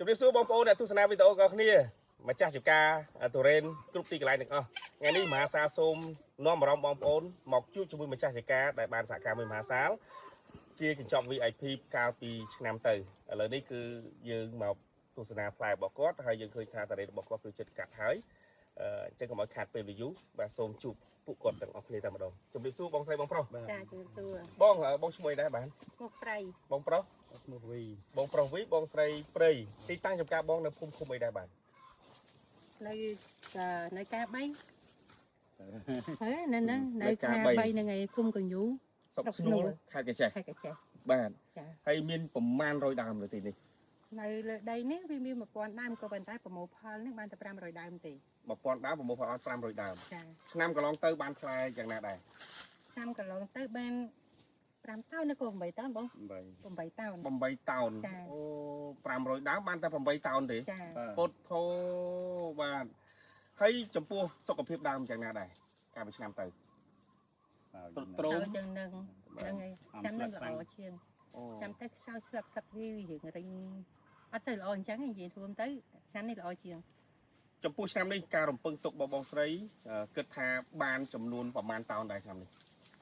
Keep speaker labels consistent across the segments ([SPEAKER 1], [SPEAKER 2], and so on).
[SPEAKER 1] ជំរាបសួរបងប្អូនអ្នកទស្សនាវីដេអូរបស់គ្នាម្ចាស់ចង្ការទូរ៉េនគ្រប់ទីកន្លែងទាំងអស់ថ្ងៃនេះមហាសាលសូមនាំអារម្មណ៍បងប្អូនមកជួបជាមួយម្ចាស់ចង្ការដែលបានសហការមួយមហាសាលជាកញ្ចប់ VIP កាលពីឆ្នាំទៅឥឡូវនេះគឺយើងមកទស្សនាផ្លែរបស់គាត់ហើយយើងឃើញថាតារ៉េនរបស់គាត់គឺចិត្តកាត់ហើយអញ្ចឹងកុំឲ្យខាតពេលយូរបាទសូមជួបពួកគាត់ទាំងអស់គ្នាតែម្ដងជំរាបសួរបងស្រីបងប្រុសបាទ
[SPEAKER 2] ចាជំរាបសួរ
[SPEAKER 1] បងឈ្មោះអីដែរបាទ
[SPEAKER 2] ឈ្មោះប្រៃ
[SPEAKER 1] បងប្រុសឈ្មោះវីបងប្រុសវីបងស្រីព្រៃទីតាំងចំការបងនៅភូមិឃុំអីដែរបាទ
[SPEAKER 2] នៅការ3ហើយនៅការ3ហ្នឹងឯងគុំកញូ
[SPEAKER 1] ស្រុកស្នួលខេត្តកញ្ចេះបាទ
[SPEAKER 2] ចា
[SPEAKER 1] ហើយមានប្រមាណ100ដើមនៅទីនេះ
[SPEAKER 2] នៅលើដីនេះវាមាន1000ដើមក៏ប៉ុន្តែប្រមូលផលនេះបានតែ500ដើមទេ
[SPEAKER 1] 1000ដើមប្រមូលផលអត់500ដើម
[SPEAKER 2] ចា
[SPEAKER 1] ឆ្នាំកន្លងទៅបានផ្លែយ៉ាងណាដែរ
[SPEAKER 2] ឆ្នាំកន្លងទៅបាន5តោនឬក៏8តោនបង8តោន
[SPEAKER 1] អូ500ដើមបានតែ8តោនទេពុទ្ធោបាទហើយចំពោះសុខភាពដើមយ៉ាងណាដែរកាលពីឆ្នាំទៅ
[SPEAKER 2] ត្រូលយ៉ាងហ្នឹងហើយឆ្នាំនេះល្អជាងចាំតែខ្សោយស្លឹកវារឿងរិញអត់ទៅល្អអញ្ចឹងនិយាយរួមទៅឆ្នាំនេះល្អជាង
[SPEAKER 1] ចំពោះឆ្នាំនេះការរំពឹងទុកបងស្រីគិតថាបានចំនួនប្រមាណតោនដែរឆ្នាំនេះ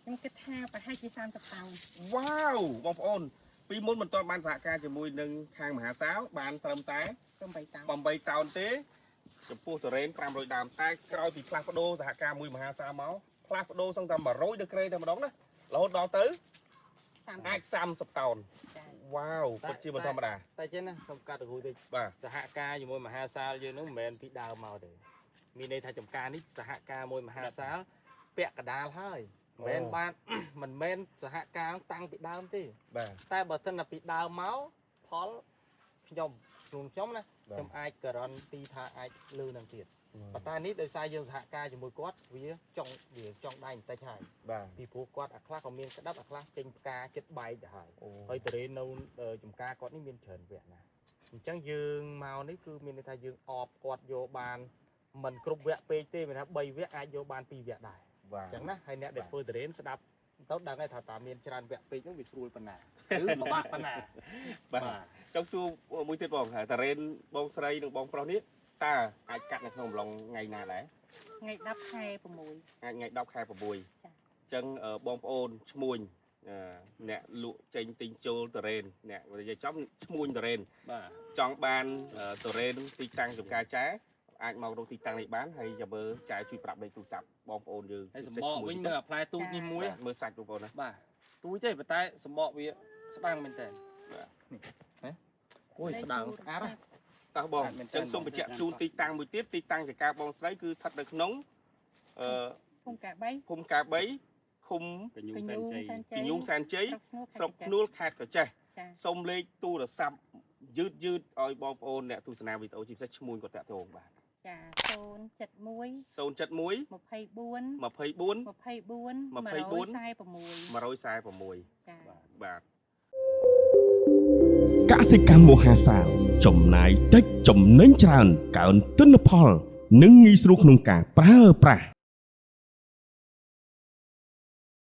[SPEAKER 2] ខ្ញុំគិតថាប្រហែលជា30តោន
[SPEAKER 1] វ៉ាវបងប្អូនពីមុនមិនទាន់បានសហការជាមួយនឹងខាងមហាសាលបានត្រឹមតែ8តោនទេចំពោះសេរ៉េន500ដើមតែក្រោយពីផ្លាស់ប្ដូរសហការមួយមហាសាលមកផ្លាស់ប្ដូរសឹងតែ100ដឺក្រេតែម្ដងណារហូតដល់ទៅអាច30តោនវ៉ាវពិតជាមិនធម្មតា
[SPEAKER 3] តែចឹងណាខ្ញុំកាត់រួចតិច
[SPEAKER 1] បាទ
[SPEAKER 3] សហការជាមួយមហាសាលយើងនឹងមិនមែនពីដើមមកទេមានន័យថាចំការនេះសហការមួយមហាសាលពាក់កដាលហើយមិនមែនសហការតាំងពីដើមទេ
[SPEAKER 1] បាទ
[SPEAKER 3] តែបើសិនតែពីដើមមកផលខ្ញុំណាខ្ញុំអាចការ៉ុនទីថាអាចលឺនឹងទៀតប៉ុន្តែនេះដោយសារយើងសហការជាមួយគាត់វាចង់ដៃបន្តិចហើយ
[SPEAKER 1] បាទ
[SPEAKER 3] ពីព្រោះគាត់អាខ្លះក៏មានក្តាប់អាខ្លះចេញផ្កាចិត្តបែកទៅហើយទៅរៀននៅចំការគាត់នេះមានច្រើនវគ្គណាអញ្ចឹងយើងមកនេះគឺមានន័យថាយើងអបគាត់យកបានមិនគ្រប់វគ្គពេកទេមានថា3វគ្គអាចយកបាន2វគ្គដែរ
[SPEAKER 1] បាទ
[SPEAKER 3] អញ្ចឹងណាហើយអ្នកដែលធ្វើទៅរៀនស្ដាប់ទៅដឹងហើយថាតើមានច្រើនវគ្គពេកនោះវាស្រួលប៉ុណ្ណាឬពិបាកប៉ុណ្ណា
[SPEAKER 1] បាទចង់សួរមួយទៀតបងតារ៉េនបងស្រីនិងបងប្រុសនេះតើអាចកាត់នៅក្នុងអំឡុងថ្ងៃណាដែរ
[SPEAKER 2] ថ្ងៃ10ខែ6
[SPEAKER 1] ថ្ងៃ10ខែ6ចាអញ្ចឹងបងប្អូនឈ្មួញអ្នកលក់ចេញទិញចូលតារ៉េនអ្នកនិយាយចំឈ្មួញតារ៉េន
[SPEAKER 3] បាទ
[SPEAKER 1] ចង់បានតារ៉េនទីតាំងចំការចែអាចមករកទីតាំងនេះបានហើយចាំមើលចែជួយប្រាប់លេខទូរស័ព្ទបងប្អូនយើង
[SPEAKER 3] ហើយសម្បកវិញមើលផ្លែទូចនេះមួយ
[SPEAKER 1] មើលសាច់បងប្អូនណា
[SPEAKER 3] បាទទូចទេប៉ុន្តែសម្បកវាស្ដាងមែនតើ
[SPEAKER 1] បាទ
[SPEAKER 3] អូយស្ដាងស្អាត
[SPEAKER 1] តោះបងអញ្ចឹងសូមបញ្ជាក់ជូនទីតាំងមួយទៀតទីតាំងចការបងស្រីគឺស្ថិតនៅក្នុង
[SPEAKER 2] ភូមិកា3
[SPEAKER 1] ឃុំកា3ឃុំ
[SPEAKER 3] កញូ
[SPEAKER 1] ងសែនជ័យស្រុកធ្នួលខេត្តកញ្ចេះសូមលេខទូរស័ព្ទយឺតឲ្យបងប្អូនអ្នកទស្សនាវីដេអូជាពិសេសឈ្មោះគាត់តាក់ទងបាទ
[SPEAKER 2] ចា071
[SPEAKER 1] 071
[SPEAKER 2] 24
[SPEAKER 1] 24
[SPEAKER 2] 146ចា
[SPEAKER 1] បាទ
[SPEAKER 4] កសិកម្មមហាសាលចំណាយតិចចំណេញច្រើនកើនទិន្នផលនិងងាយស្រួលក្នុងការប្រើប្រាស់